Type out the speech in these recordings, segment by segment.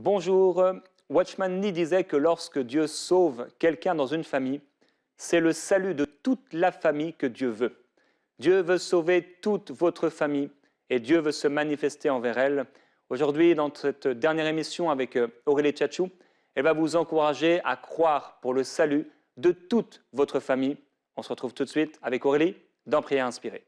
Bonjour. Watchman Nee disait que lorsque Dieu sauve quelqu'un dans une famille, c'est le salut de toute la famille que Dieu veut. Dieu veut sauver toute votre famille et Dieu veut se manifester envers elle. Aujourd'hui, dans cette dernière émission avec Aurélie Tchatchou, elle va vous encourager à croire pour le salut de toute votre famille. On se retrouve tout de suite avec Aurélie dans Prière inspirée.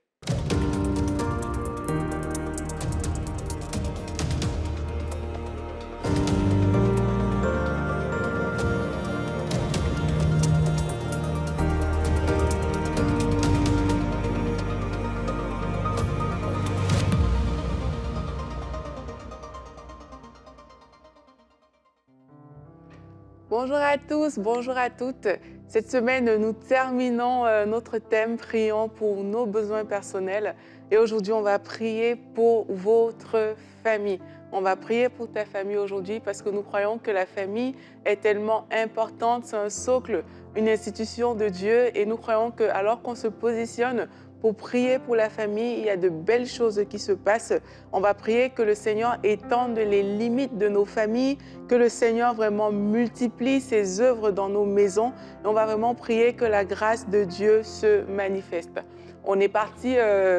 Bonjour à tous, bonjour à toutes. Cette semaine, nous terminons notre thème « Prions pour nos besoins personnels ». Et aujourd'hui, on va prier pour votre famille. On va prier pour ta famille aujourd'hui parce que nous croyons que la famille est tellement importante. C'est un socle, une institution de Dieu. Et nous croyons que alors qu'on se positionne pour prier pour la famille, il y a de belles choses qui se passent. On va prier que le Seigneur étende les limites de nos familles, que le Seigneur vraiment multiplie ses œuvres dans nos maisons. Et on va vraiment prier que la grâce de Dieu se manifeste. On est parti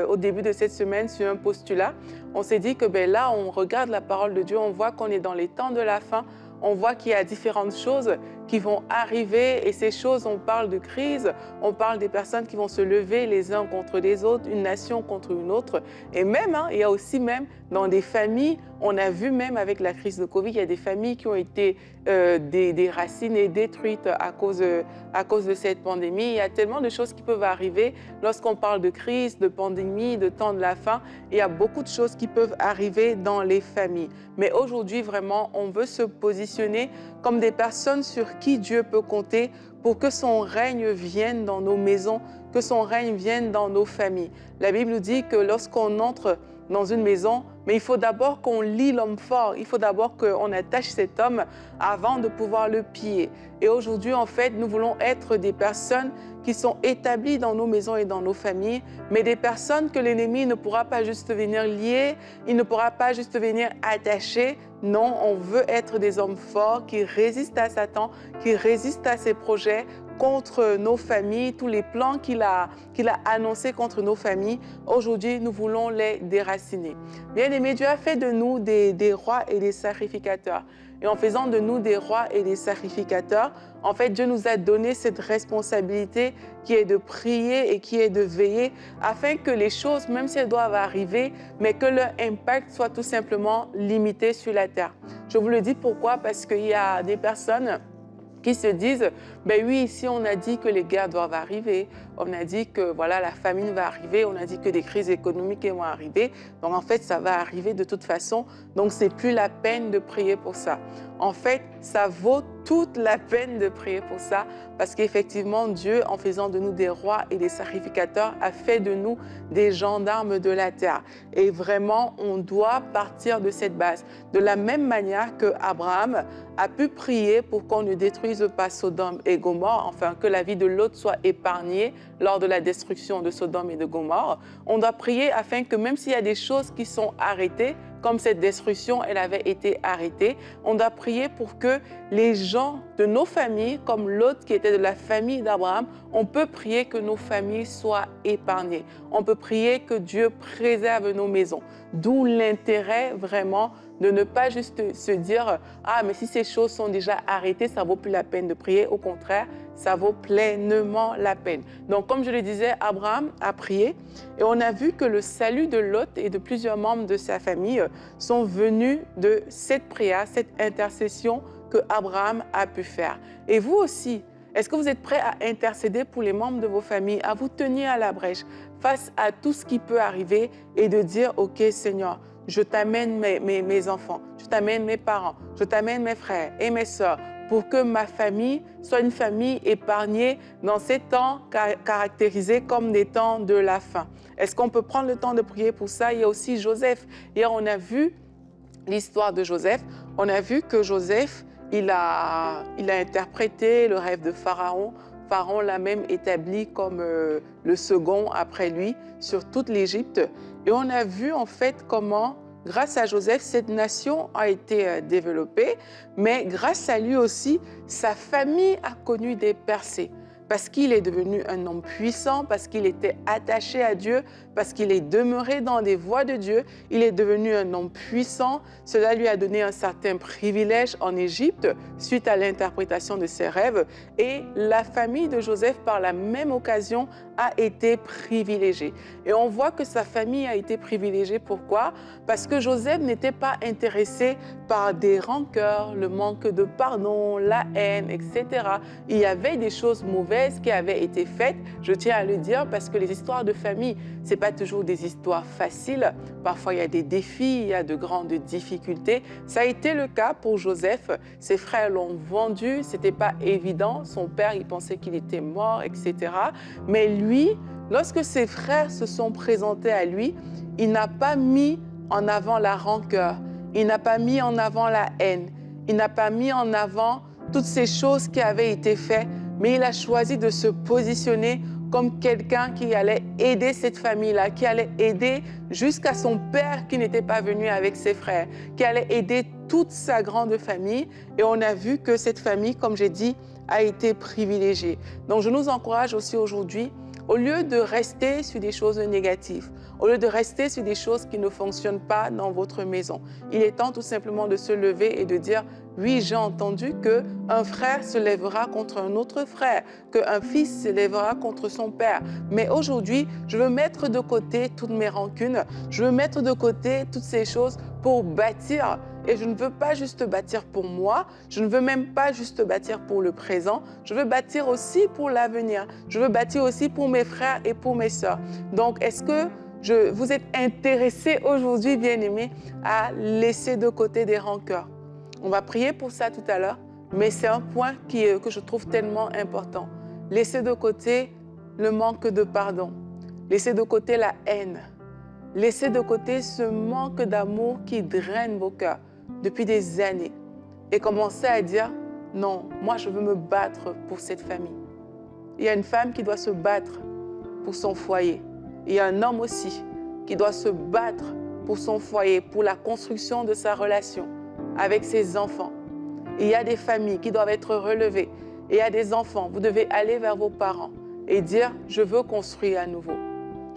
au début de cette semaine sur un postulat. On s'est dit que là, on regarde la parole de Dieu, on voit qu'on est dans les temps de la fin. On voit qu'il y a différentes choses qui vont arriver et ces choses, on parle de crise, on parle des personnes qui vont se lever les uns contre les autres, une nation contre une autre. Et même, il y a aussi même dans des familles, on a vu même avec la crise de Covid, il y a des familles qui ont été déracinées, détruites à cause de cette pandémie. Il y a tellement de choses qui peuvent arriver lorsqu'on parle de crise, de pandémie, de temps de la fin. Il y a beaucoup de choses qui peuvent arriver dans les familles. Mais aujourd'hui, vraiment, on veut se positionner comme des personnes sur qui Dieu peut compter pour que son règne vienne dans nos maisons, que son règne vienne dans nos familles. La Bible nous dit que lorsqu'on entre dans une maison, mais il faut d'abord qu'on lie l'homme fort, il faut d'abord qu'on attache cet homme avant de pouvoir le piller. Et aujourd'hui, en fait, nous voulons être des personnes qui sont établies dans nos maisons et dans nos familles, mais des personnes que l'ennemi ne pourra pas juste venir lier, il ne pourra pas juste venir attacher. Non, on veut être des hommes forts qui résistent à Satan, qui résistent à ses projets contre nos familles, tous les plans qu'il a annoncés contre nos familles. Aujourd'hui, nous voulons les déraciner. Bien-aimés, Dieu a fait de nous des rois et des sacrificateurs. Et en faisant de nous des rois et des sacrificateurs, en fait, Dieu nous a donné cette responsabilité qui est de prier et qui est de veiller afin que les choses, même si elles doivent arriver, mais que leur impact soit tout simplement limité sur la terre. Je vous le dis pourquoi? Parce qu'il y a des personnes qui se disent, oui, ici on a dit que les guerres doivent arriver, on a dit que voilà, la famine va arriver, on a dit que des crises économiques vont arriver, donc en fait ça va arriver de toute façon, donc c'est plus la peine de prier pour ça. En fait, ça vaut toute la peine de prier pour ça, parce qu'effectivement Dieu, en faisant de nous des rois et des sacrificateurs, a fait de nous des gendarmes de la terre. Et vraiment, on doit partir de cette base. De la même manière que Abraham a pu prier pour qu'on ne détruise pas Sodome et Gomorrhe, enfin que la vie de Lot soit épargnée lors de la destruction de Sodome et de Gomorrhe. On doit prier afin que même s'il y a des choses qui sont arrêtées, comme cette destruction, elle avait été arrêtée, on doit prier pour que les gens de nos familles, comme Lot qui était de la famille d'Abraham, on peut prier que nos familles soient épargnées. On peut prier que Dieu préserve nos maisons. D'où l'intérêt vraiment de ne pas juste se dire « Ah, mais si ces choses sont déjà arrêtées, ça ne vaut plus la peine de prier. » Au contraire, ça vaut pleinement la peine. Donc, comme je le disais, Abraham a prié et on a vu que le salut de Lot et de plusieurs membres de sa famille sont venus de cette prière, cette intercession que Abraham a pu faire. Et vous aussi, est-ce que vous êtes prêts à intercéder pour les membres de vos familles, à vous tenir à la brèche face à tout ce qui peut arriver et de dire « Ok, Seigneur, je t'amène mes enfants, je t'amène mes parents, je t'amène mes frères et mes sœurs pour que ma famille soit une famille épargnée dans ces temps caractérisés comme des temps de la fin. » Est-ce qu'on peut prendre le temps de prier pour ça? Il y a aussi Joseph. Hier, on a vu l'histoire de Joseph. On a vu que Joseph, il a interprété le rêve de Pharaon. Pharaon l'a même établi comme le second après lui sur toute l'Égypte. Et on a vu en fait comment grâce à Joseph, cette nation a été développée, mais grâce à lui aussi, sa famille a connu des percées. Parce qu'il est devenu un homme puissant, parce qu'il était attaché à Dieu, parce qu'il est demeuré dans les voies de Dieu, il est devenu un homme puissant. Cela lui a donné un certain privilège en Égypte suite à l'interprétation de ses rêves. Et la famille de Joseph, par la même occasion, a été privilégiée. Et on voit que sa famille a été privilégiée. Pourquoi? Parce que Joseph n'était pas intéressé par des rancœurs, le manque de pardon, la haine, etc. Il y avait des choses mauvaises qui avaient été faites, je tiens à le dire, parce que les histoires de famille, ce n'est pas toujours des histoires faciles. Parfois, il y a des défis, il y a de grandes difficultés. Ça a été le cas pour Joseph. Ses frères l'ont vendu, ce n'était pas évident. Son père, il pensait qu'il était mort, etc. Mais lui, lorsque ses frères se sont présentés à lui, il n'a pas mis en avant la rancœur, il n'a pas mis en avant la haine, il n'a pas mis en avant toutes ces choses qui avaient été faites, mais il a choisi de se positionner comme quelqu'un qui allait aider cette famille-là, qui allait aider jusqu'à son père qui n'était pas venu avec ses frères, qui allait aider toute sa grande famille. Et on a vu que cette famille, comme j'ai dit, a été privilégiée. Donc je nous encourage aussi aujourd'hui, au lieu de rester sur des choses négatives, au lieu de rester sur des choses qui ne fonctionnent pas dans votre maison, il est temps tout simplement de se lever et de dire « Oui, j'ai entendu qu'un frère se lèvera contre un autre frère, qu'un fils se lèvera contre son père. Mais aujourd'hui, je veux mettre de côté toutes mes rancunes, je veux mettre de côté toutes ces choses pour bâtir. Et je ne veux pas juste bâtir pour moi, je ne veux même pas juste bâtir pour le présent, je veux bâtir aussi pour l'avenir. Je veux bâtir aussi pour mes frères et pour mes sœurs. Donc, est-ce que vous êtes intéressés aujourd'hui, bien-aimés, à laisser de côté des rancœurs? On va prier pour ça tout à l'heure, mais c'est un point que je trouve tellement important. Laissez de côté le manque de pardon, laissez de côté la haine, laissez de côté ce manque d'amour qui draine vos cœurs depuis des années et commencez à dire « Non, moi je veux me battre pour cette famille ». Il y a une femme qui doit se battre pour son foyer. Il y a un homme aussi qui doit se battre pour son foyer, pour la construction de sa relation avec ses enfants. Il y a des familles qui doivent être relevées. Et il y a des enfants, vous devez aller vers vos parents et dire « Je veux construire à nouveau.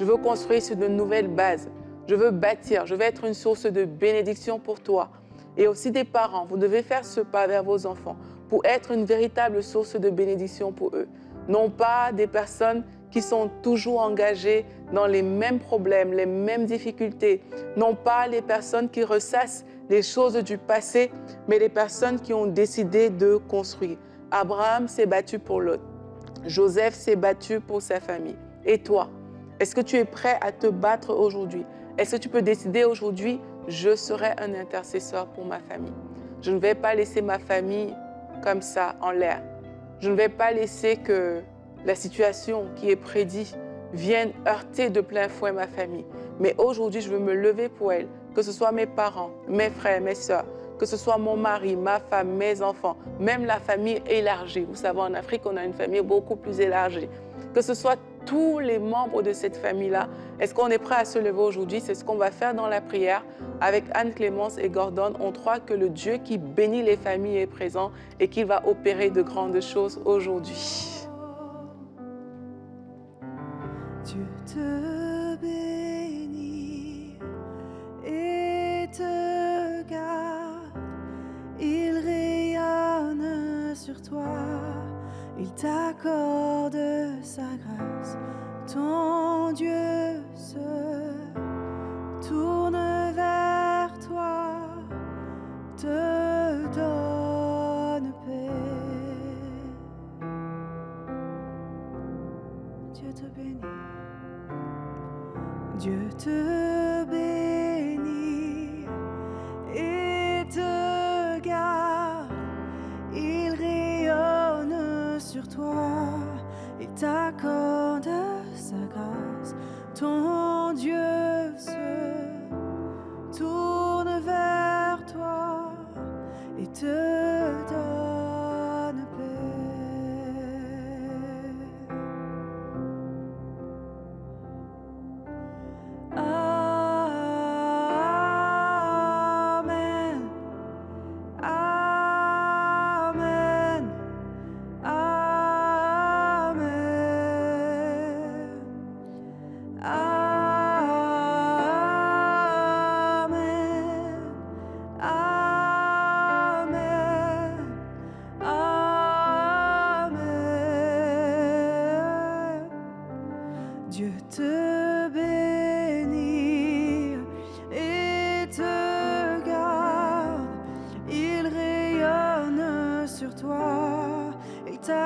Je veux construire sur de nouvelles bases. Je veux bâtir. Je veux être une source de bénédiction pour toi. » Et aussi des parents, vous devez faire ce pas vers vos enfants pour être une véritable source de bénédiction pour eux. Non pas des personnes qui sont toujours engagées dans les mêmes problèmes, les mêmes difficultés. Non pas les personnes qui ressassent les choses du passé, mais les personnes qui ont décidé de construire. Abraham s'est battu pour l'autre. Joseph s'est battu pour sa famille. Et toi, est-ce que tu es prêt à te battre aujourd'hui? Est-ce que tu peux décider aujourd'hui, je serai un intercesseur pour ma famille. Je ne vais pas laisser ma famille comme ça en l'air. Je ne vais pas laisser que la situation qui est prédite vienne heurter de plein fouet ma famille. Mais aujourd'hui, je veux me lever pour elle, que ce soit mes parents, mes frères, mes sœurs, que ce soit mon mari, ma femme, mes enfants, même la famille élargie. Vous savez, en Afrique, on a une famille beaucoup plus élargie. Que ce soit tous les membres de cette famille-là. Est-ce qu'on est prêt à se lever aujourd'hui? C'est ce qu'on va faire dans la prière avec Anne-Clémence et Gordon. On croit que le Dieu qui bénit les familles est présent et qu'il va opérer de grandes choses aujourd'hui. Dieu te bénit et te garde, il rayonne sur toi, il t'accorde sa grâce, ton Dieu se tourne vers toi, te donne paix. Dieu te bénit. Dieu te bénit et te garde, il rayonne sur toi, il t'accorde sa grâce, ton Dieu se tourne vers toi et te donne paix.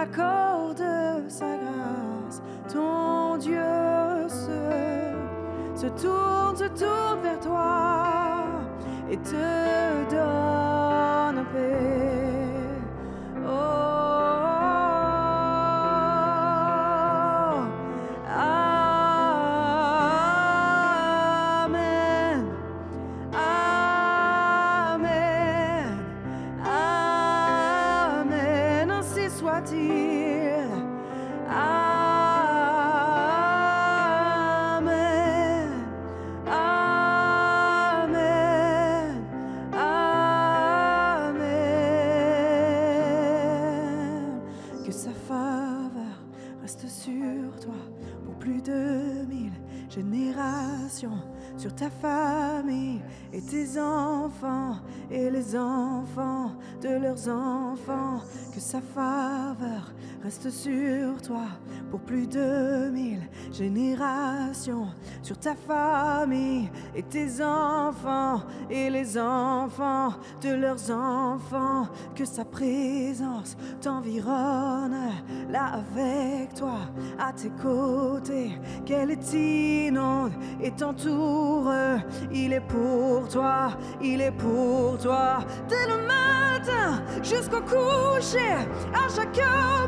accorde sa grâce. Ton Dieu se tourne vers toi et te donne paix. Oh, Amen, Amen, Amen, ainsi soit-il. Amen, Amen, Amen. Que sa faveur reste sur toi pour plus de 1000 générations, sur ta famille et tes enfants et les enfants de leurs enfants. Que sa faveur reste sur toi pour plus de 1000 générations, sur ta famille et tes enfants et les enfants de leurs enfants. Que sa présence t'environne là avec toi, à tes côtés, qu'elle t'inonde et t'entoure. Il est pour toi, il est pour toi, dès le matin jusqu'au coucher, à chaque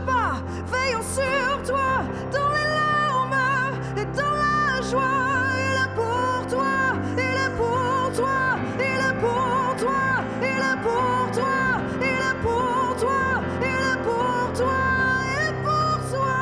pas, veillons sur toi, dans les larmes et dans la joie. Il est pour toi, il est pour toi, il est pour toi, il est pour toi, il est pour toi, il est pour toi, il est pour toi.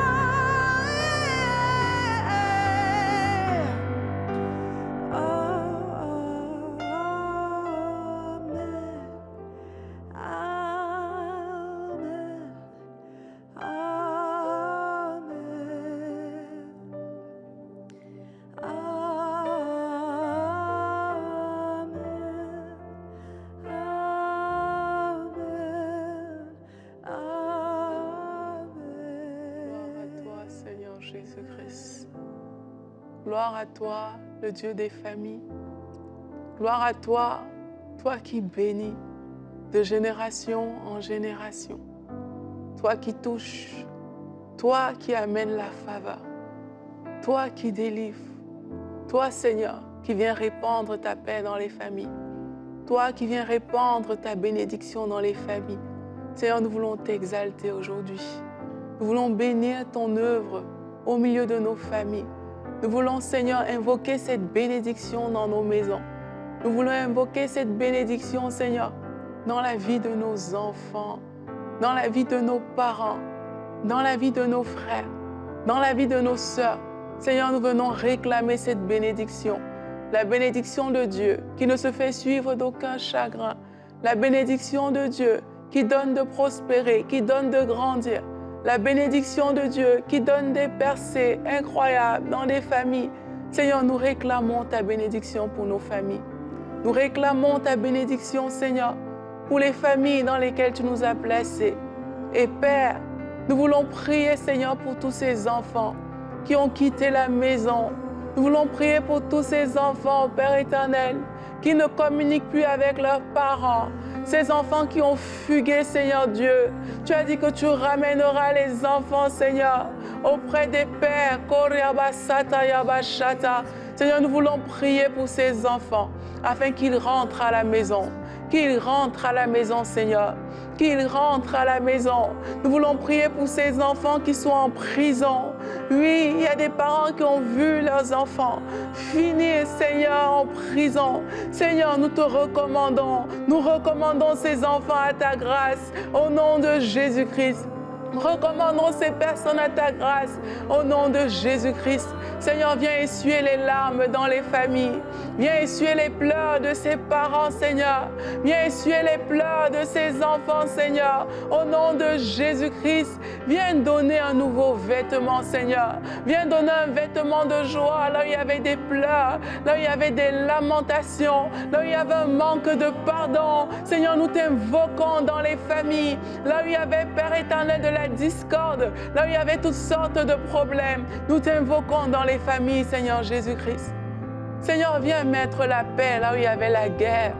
Jésus-Christ. Gloire à toi, le Dieu des familles. Gloire à toi, toi qui bénis de génération en génération. Toi qui touches, toi qui amènes la faveur, toi qui délivres, toi Seigneur qui viens répandre ta paix dans les familles, toi qui viens répandre ta bénédiction dans les familles. Seigneur, nous voulons t'exalter aujourd'hui. Nous voulons bénir ton œuvre au milieu de nos familles. Nous voulons, Seigneur, invoquer cette bénédiction dans nos maisons. Nous voulons invoquer cette bénédiction, Seigneur, dans la vie de nos enfants, dans la vie de nos parents, dans la vie de nos frères, dans la vie de nos sœurs. Seigneur, nous venons réclamer cette bénédiction. La bénédiction de Dieu qui ne se fait suivre d'aucun chagrin. La bénédiction de Dieu qui donne de prospérer, qui donne de grandir. La bénédiction de Dieu qui donne des percées incroyables dans des familles. Seigneur, nous réclamons ta bénédiction pour nos familles. Nous réclamons ta bénédiction, Seigneur, pour les familles dans lesquelles tu nous as placés. Et Père, nous voulons prier, Seigneur, pour tous ces enfants qui ont quitté la maison. Nous voulons prier pour tous ces enfants, Père éternel, qui ne communiquent plus avec leurs parents. Ces enfants qui ont fugué, Seigneur Dieu. Tu as dit que tu ramèneras les enfants, Seigneur, auprès des pères. Seigneur, nous voulons prier pour ces enfants afin qu'ils rentrent à la maison. Qu'ils rentrent à la maison, Seigneur. Qu'ils rentrent à la maison. Nous voulons prier pour ces enfants qui sont en prison. Oui, il y a des parents qui ont vu leurs enfants finir, Seigneur, en prison. Seigneur, nous te recommandons. Nous recommandons ces enfants à ta grâce. Au nom de Jésus-Christ. Recommandons ces personnes à ta grâce au nom de Jésus-Christ. Seigneur, viens essuyer les larmes dans les familles. Viens essuyer les pleurs de ses parents, Seigneur. Viens essuyer les pleurs de ses enfants, Seigneur. Au nom de Jésus-Christ, viens donner un nouveau vêtement, Seigneur. Viens donner un vêtement de joie là où il y avait des pleurs, là où il y avait des lamentations, là où il y avait un manque de pardon. Seigneur, nous t'invoquons dans les familles, là où il y avait, Père éternel, de la discorde, là où il y avait toutes sortes de problèmes. Nous t'invoquons dans les familles, Seigneur Jésus-Christ. Seigneur, viens mettre la paix là où il y avait la guerre.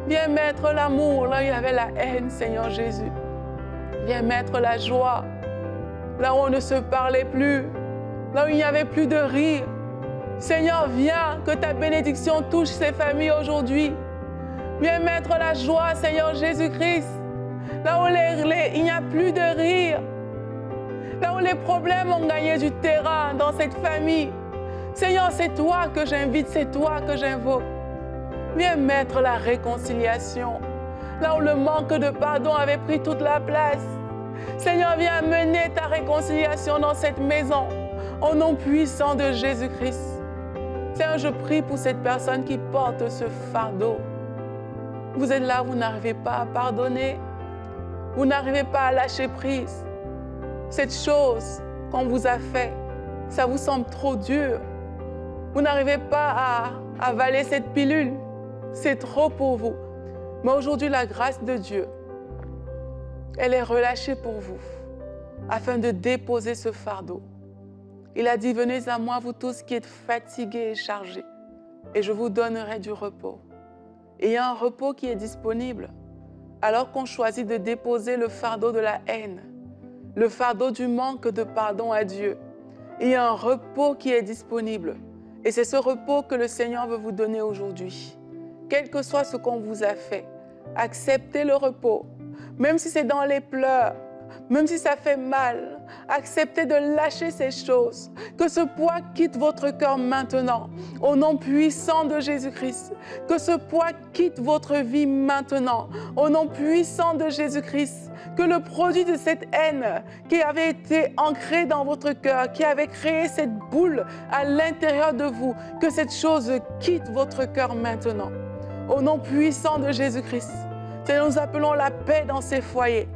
Viens mettre l'amour là où il y avait la haine, Seigneur Jésus. viens mettre la joie. Là où on ne se parlait plus, là où il n'y avait plus de rire. Seigneur, viens, que ta bénédiction touche ces familles aujourd'hui. Viens mettre la joie, Seigneur Jésus-Christ. Là où il n'y a plus de rire. Là où les problèmes ont gagné du terrain dans cette famille. Seigneur, c'est toi que j'invite, c'est toi que j'invoque. Viens mettre la réconciliation. Là où le manque de pardon avait pris toute la place. Seigneur, viens amener ta réconciliation dans cette maison. Au nom puissant de Jésus-Christ. Seigneur, je prie pour cette personne qui porte ce fardeau. Vous êtes là, vous n'arrivez pas à pardonner. Vous n'arrivez pas à lâcher prise. Cette chose qu'on vous a fait, ça vous semble trop dur. Vous n'arrivez pas à avaler cette pilule. C'est trop pour vous. Mais aujourd'hui, la grâce de Dieu, elle est relâchée pour vous, afin de déposer ce fardeau. Il a dit, venez à moi, vous tous qui êtes fatigués et chargés, et je vous donnerai du repos. Et il y a un repos qui est disponible, alors qu'on choisit de déposer le fardeau de la haine, le fardeau du manque de pardon à Dieu. Il y a un repos qui est disponible, et c'est ce repos que le Seigneur veut vous donner aujourd'hui. Quel que soit ce qu'on vous a fait, acceptez le repos, même si c'est dans les pleurs, même si ça fait mal, acceptez de lâcher ces choses. Que ce poids quitte votre cœur maintenant, au nom puissant de Jésus-Christ. Que ce poids quitte votre vie maintenant, au nom puissant de Jésus-Christ. Que le produit de cette haine qui avait été ancrée dans votre cœur, qui avait créé cette boule à l'intérieur de vous, que cette chose quitte votre cœur maintenant. Au nom puissant de Jésus-Christ. Seigneur, nous appelons la paix dans ces foyers.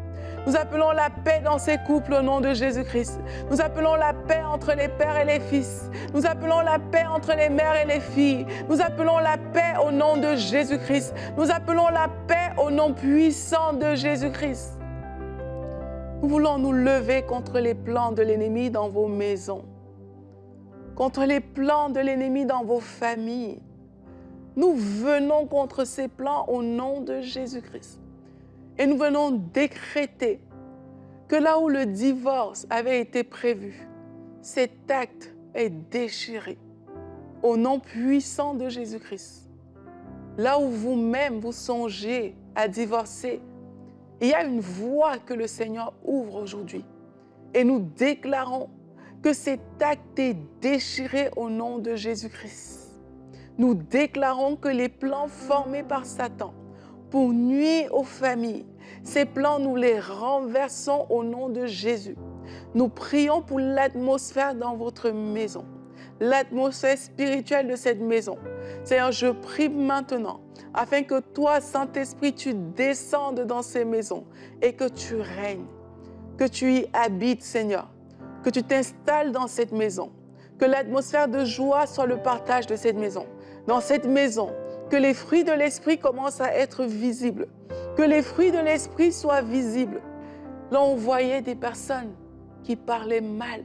Nous appelons la paix dans ces couples au nom de Jésus-Christ. Nous appelons la paix entre les pères et les fils. Nous appelons la paix entre les mères et les filles. Nous appelons la paix au nom de Jésus-Christ. Nous appelons la paix au nom puissant de Jésus-Christ. Nous voulons nous lever contre les plans de l'ennemi dans vos maisons, contre les plans de l'ennemi dans vos familles. Nous venons contre ces plans au nom de Jésus-Christ. Et nous venons décréter que là où le divorce avait été prévu, cet acte est déchiré au nom puissant de Jésus-Christ. Là où vous-même vous songez à divorcer, il y a une voie que le Seigneur ouvre aujourd'hui. Et nous déclarons que cet acte est déchiré au nom de Jésus-Christ. Nous déclarons que les plans formés par Satan pour nuire aux familles, ces plans, nous les renversons au nom de Jésus. Nous prions pour l'atmosphère dans votre maison, l'atmosphère spirituelle de cette maison. Seigneur, je prie maintenant afin que toi, Saint-Esprit, tu descendes dans ces maisons et que tu règnes, que tu y habites, Seigneur, que tu t'installes dans cette maison, que l'atmosphère de joie soit le partage de cette maison. Dans cette maison, que les fruits de l'Esprit commencent à être visibles, que les fruits de l'Esprit soient visibles. Là, on voyait des personnes qui parlaient mal,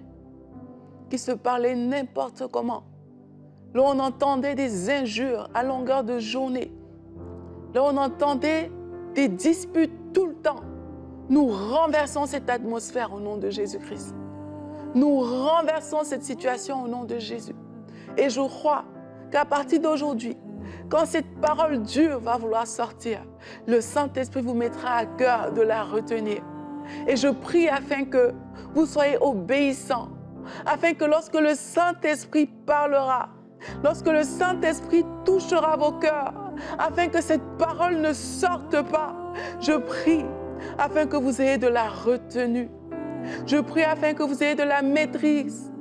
qui se parlaient n'importe comment. Là, on entendait des injures à longueur de journée. Là, on entendait des disputes tout le temps. Nous renversons cette atmosphère au nom de Jésus-Christ. Nous renversons cette situation au nom de Jésus. Et je crois qu'à partir d'aujourd'hui, quand cette parole dure va vouloir sortir, le Saint-Esprit vous mettra à cœur de la retenir. Et je prie afin que vous soyez obéissants, afin que lorsque le Saint-Esprit parlera, lorsque le Saint-Esprit touchera vos cœurs, afin que cette parole ne sorte pas, je prie afin que vous ayez de la retenue. Je prie afin que vous ayez de la maîtrise.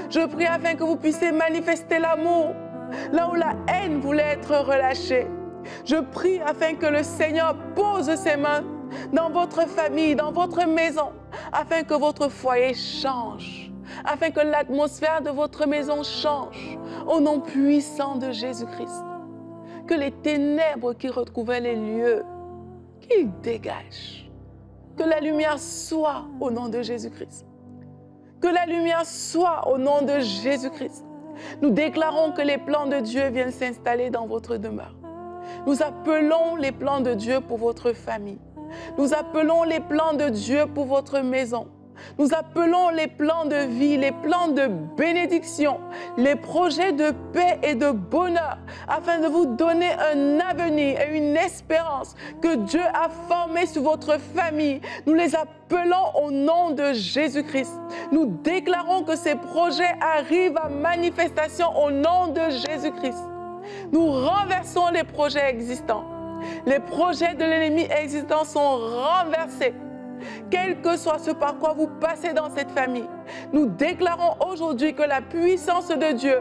Je prie afin que vous puissiez manifester l'amour là où la haine voulait être relâchée. Je prie afin que le Seigneur pose ses mains dans votre famille, dans votre maison, afin que votre foyer change, afin que l'atmosphère de votre maison change, au nom puissant de Jésus-Christ. Que les ténèbres qui recouvraient les lieux, qu'ils dégagent. Que la lumière soit au nom de Jésus-Christ. Que la lumière soit au nom de Jésus-Christ. Nous déclarons que les plans de Dieu viennent s'installer dans votre demeure. Nous appelons les plans de Dieu pour votre famille. Nous appelons les plans de Dieu pour votre maison. Nous appelons les plans de vie, les plans de bénédiction, les projets de paix et de bonheur, afin de vous donner un avenir et une espérance que Dieu a formé sur votre famille. Nous les appelons au nom de Jésus-Christ. Nous déclarons que ces projets arrivent à manifestation au nom de Jésus-Christ. Nous renversons les projets existants. Les projets de l'ennemi existants sont renversés. Quel que soit ce par quoi vous passez dans cette famille, nous déclarons aujourd'hui que la puissance de Dieu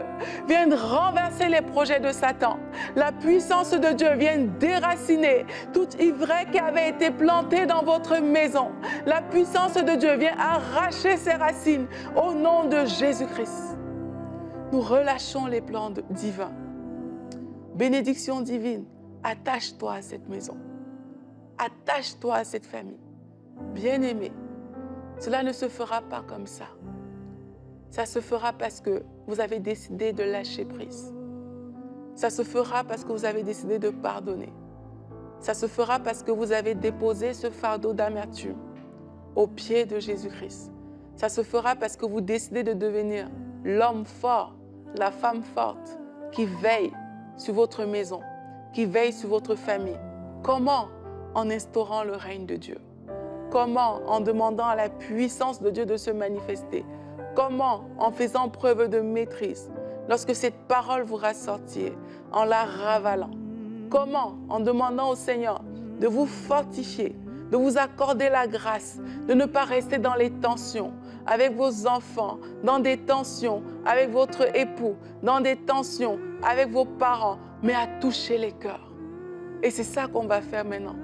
vient renverser les projets de Satan. La puissance de Dieu vient déraciner toute ivraie qui avait été plantée dans votre maison. La puissance de Dieu vient arracher ses racines au nom de Jésus-Christ. Nous relâchons les plans divins. Bénédiction divine, attache-toi à cette maison. Attache-toi à cette famille. Bien-aimé, cela ne se fera pas comme ça. Ça se fera parce que vous avez décidé de lâcher prise. Ça se fera parce que vous avez décidé de pardonner. Ça se fera parce que vous avez déposé ce fardeau d'amertume aux pieds de Jésus-Christ. Ça se fera parce que vous décidez de devenir l'homme fort, la femme forte qui veille sur votre maison, qui veille sur votre famille. Comment? En instaurant le règne de Dieu. Comment? En demandant à la puissance de Dieu de se manifester. Comment? En faisant preuve de maîtrise. Lorsque cette parole vous ressortir, en la ravalant. Comment? En demandant au Seigneur de vous fortifier, de vous accorder la grâce, de ne pas rester dans les tensions avec vos enfants, dans des tensions avec votre époux, dans des tensions avec vos parents, mais à toucher les cœurs. Et c'est ça qu'on va faire maintenant.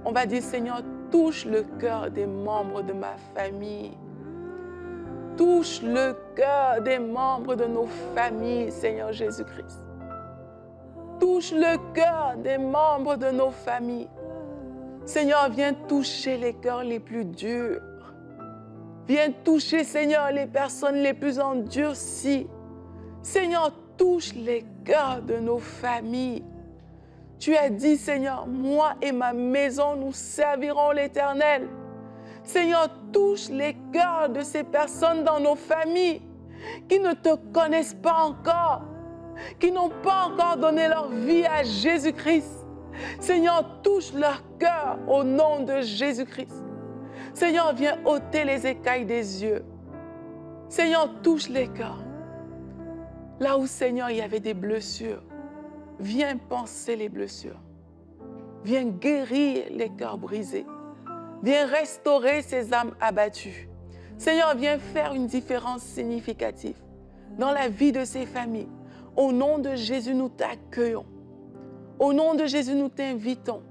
On va dire, Seigneur, touche le cœur des membres de ma famille. Touche le cœur des membres de nos familles, Seigneur Jésus-Christ. Touche le cœur des membres de nos familles. Seigneur, viens toucher les cœurs les plus durs. Viens toucher, Seigneur, les personnes les plus endurcies. Seigneur, touche les cœurs de nos familles. Tu as dit, Seigneur, moi et ma maison, nous servirons l'Éternel. Seigneur, touche les cœurs de ces personnes dans nos familles qui ne te connaissent pas encore, qui n'ont pas encore donné leur vie à Jésus-Christ. Seigneur, touche leur cœur au nom de Jésus-Christ. Seigneur, viens ôter les écailles des yeux. Seigneur, touche les cœurs. Là où, Seigneur, il y avait des blessures, viens panser les blessures. Viens guérir les cœurs brisés. Viens restaurer ces âmes abattues. Seigneur, viens faire une différence significative dans la vie de ces familles. Au nom de Jésus, nous t'accueillons. Au nom de Jésus, nous t'invitons.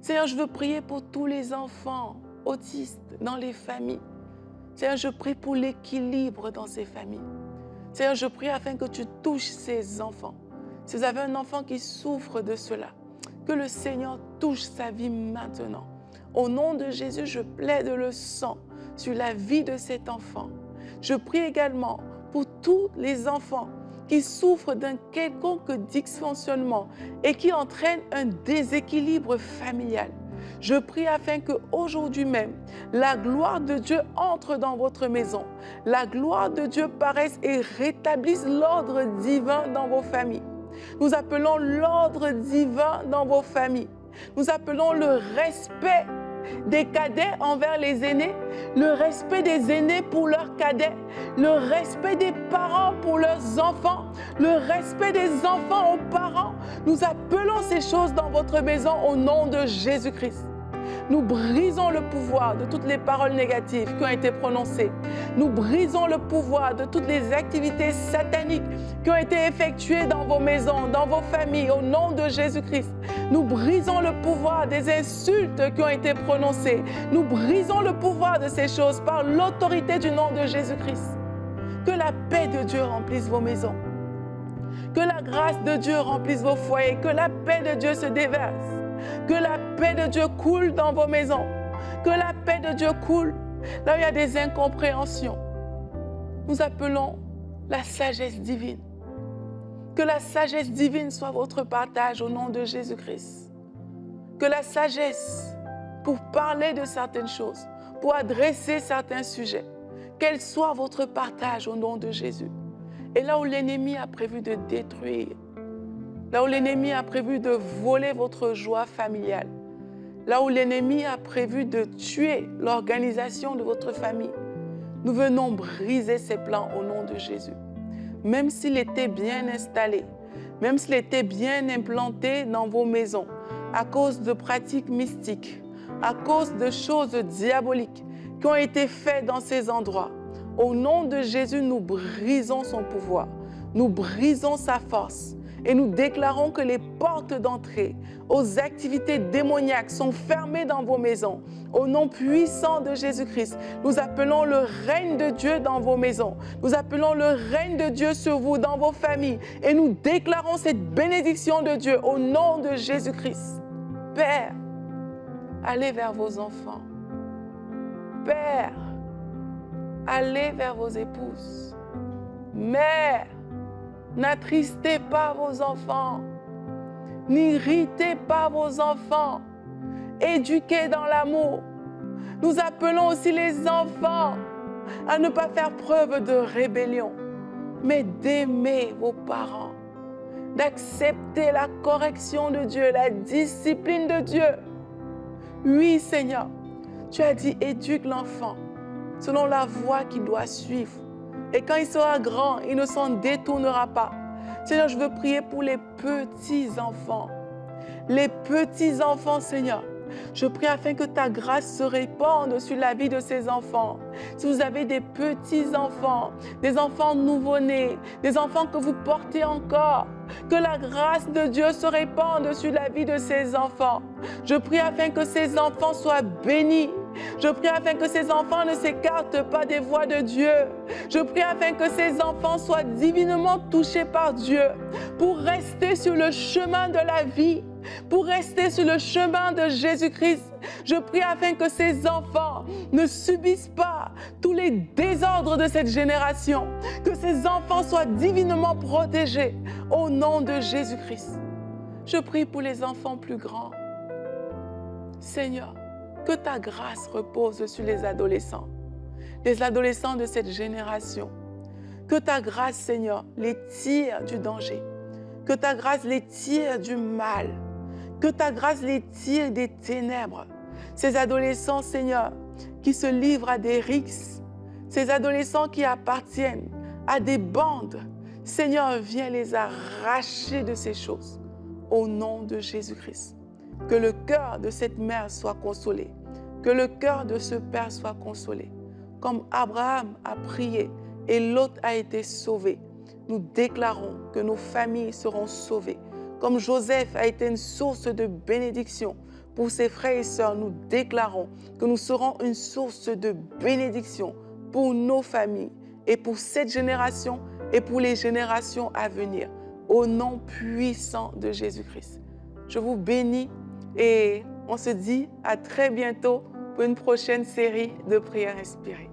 Seigneur, je veux prier pour tous les enfants autistes dans les familles. Seigneur, je prie pour l'équilibre dans ces familles. Seigneur, je prie afin que tu touches ces enfants. Si vous avez un enfant qui souffre de cela, que le Seigneur touche sa vie maintenant. Au nom de Jésus, je plaide le sang sur la vie de cet enfant. Je prie également pour tous les enfants qui souffrent d'un quelconque dysfonctionnement et qui entraînent un déséquilibre familial. Je prie afin qu'aujourd'hui même, la gloire de Dieu entre dans votre maison. La gloire de Dieu paraisse et rétablisse l'ordre divin dans vos familles. Nous appelons l'ordre divin dans vos familles. Nous appelons le respect des cadets envers les aînés, le respect des aînés pour leurs cadets, le respect des parents pour leurs enfants, le respect des enfants aux parents. Nous appelons ces choses dans votre maison au nom de Jésus-Christ. Nous brisons le pouvoir de toutes les paroles négatives qui ont été prononcées. Nous brisons le pouvoir de toutes les activités sataniques qui ont été effectuées dans vos maisons, dans vos familles, au nom de Jésus-Christ. Nous brisons le pouvoir des insultes qui ont été prononcées. Nous brisons le pouvoir de ces choses par l'autorité du nom de Jésus-Christ. Que la paix de Dieu remplisse vos maisons. Que la grâce de Dieu remplisse vos foyers. Que la paix de Dieu se déverse. Que la paix de Dieu coule dans vos maisons. Que la paix de Dieu coule là où il y a des incompréhensions. Nous appelons la sagesse divine. Que la sagesse divine soit votre partage au nom de Jésus-Christ. Que la sagesse pour parler de certaines choses, pour adresser certains sujets. Quel soit votre partage au nom de Jésus. Et là où l'ennemi a prévu de détruire, là où l'ennemi a prévu de voler votre joie familiale, là où l'ennemi a prévu de tuer l'organisation de votre famille, nous venons briser ces plans au nom de Jésus. Même s'il était bien installé, même s'il était bien implanté dans vos maisons, à cause de pratiques mystiques, à cause de choses diaboliques qui ont été faites dans ces endroits, au nom de Jésus, nous brisons son pouvoir, nous brisons sa force et nous déclarons que les portes d'entrée aux activités démoniaques sont fermées dans vos maisons. Au nom puissant de Jésus-Christ, nous appelons le règne de Dieu dans vos maisons. Nous appelons le règne de Dieu sur vous, dans vos familles. Et nous déclarons cette bénédiction de Dieu au nom de Jésus-Christ. Père, allez vers vos enfants. Père, allez vers vos épouses. Mère, n'attristez pas vos enfants. N'irritez pas vos enfants. Éduquez dans l'amour. Nous appelons aussi les enfants à ne pas faire preuve de rébellion, mais d'aimer vos parents, d'accepter la correction de Dieu, la discipline de Dieu. Oui, Seigneur, tu as dit éduque l'enfant selon la voie qu'il doit suivre. Et quand il sera grand, il ne s'en détournera pas. Seigneur, je veux prier pour les petits-enfants. Les petits-enfants, Seigneur. Je prie afin que ta grâce se répande sur la vie de ces enfants. Si vous avez des petits-enfants, des enfants nouveau-nés, des enfants que vous portez encore, que la grâce de Dieu se répande sur la vie de ces enfants. Je prie afin que ces enfants soient bénis. Je prie afin que ces enfants ne s'écartent pas des voies de Dieu. Je prie afin que ces enfants soient divinement touchés par Dieu pour rester sur le chemin de la vie, pour rester sur le chemin de Jésus-Christ. Je prie afin que ces enfants ne subissent pas tous les désordres de cette génération, que ces enfants soient divinement protégés au nom de Jésus-Christ. Je prie pour les enfants plus grands. Seigneur, que ta grâce repose sur les adolescents de cette génération. Que ta grâce, Seigneur, les tire du danger. Que ta grâce les tire du mal. Que ta grâce les tire des ténèbres. Ces adolescents, Seigneur, qui se livrent à des rixes. Ces adolescents qui appartiennent à des bandes. Seigneur, viens les arracher de ces choses. Au nom de Jésus-Christ. Que le cœur de cette mère soit consolé. Que le cœur de ce père soit consolé. Comme Abraham a prié et Lot a été sauvé, nous déclarons que nos familles seront sauvées. Comme Joseph a été une source de bénédiction pour ses frères et sœurs, nous déclarons que nous serons une source de bénédiction pour nos familles et pour cette génération et pour les générations à venir. Au nom puissant de Jésus-Christ. Je vous bénis et on se dit à très bientôt pour une prochaine série de prières inspirées.